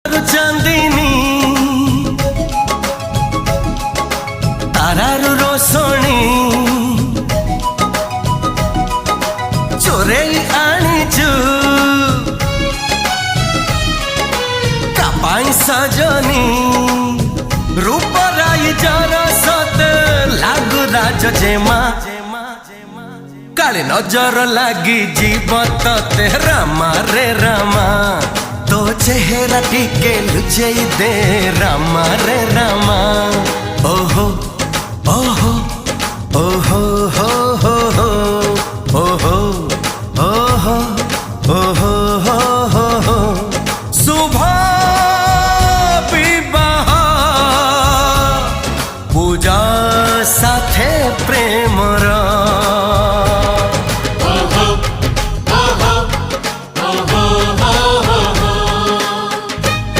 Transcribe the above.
चांदनी तारारू रोशनी चोरे आनीचु कापाई सजनी रूपराई जरा सते लागू राज जेमा काले नजर लागी जीव ते रामा रे रामा तो चेहरा टीके लुचे दे रामा रे रामा ओहो ओहो ओहो हो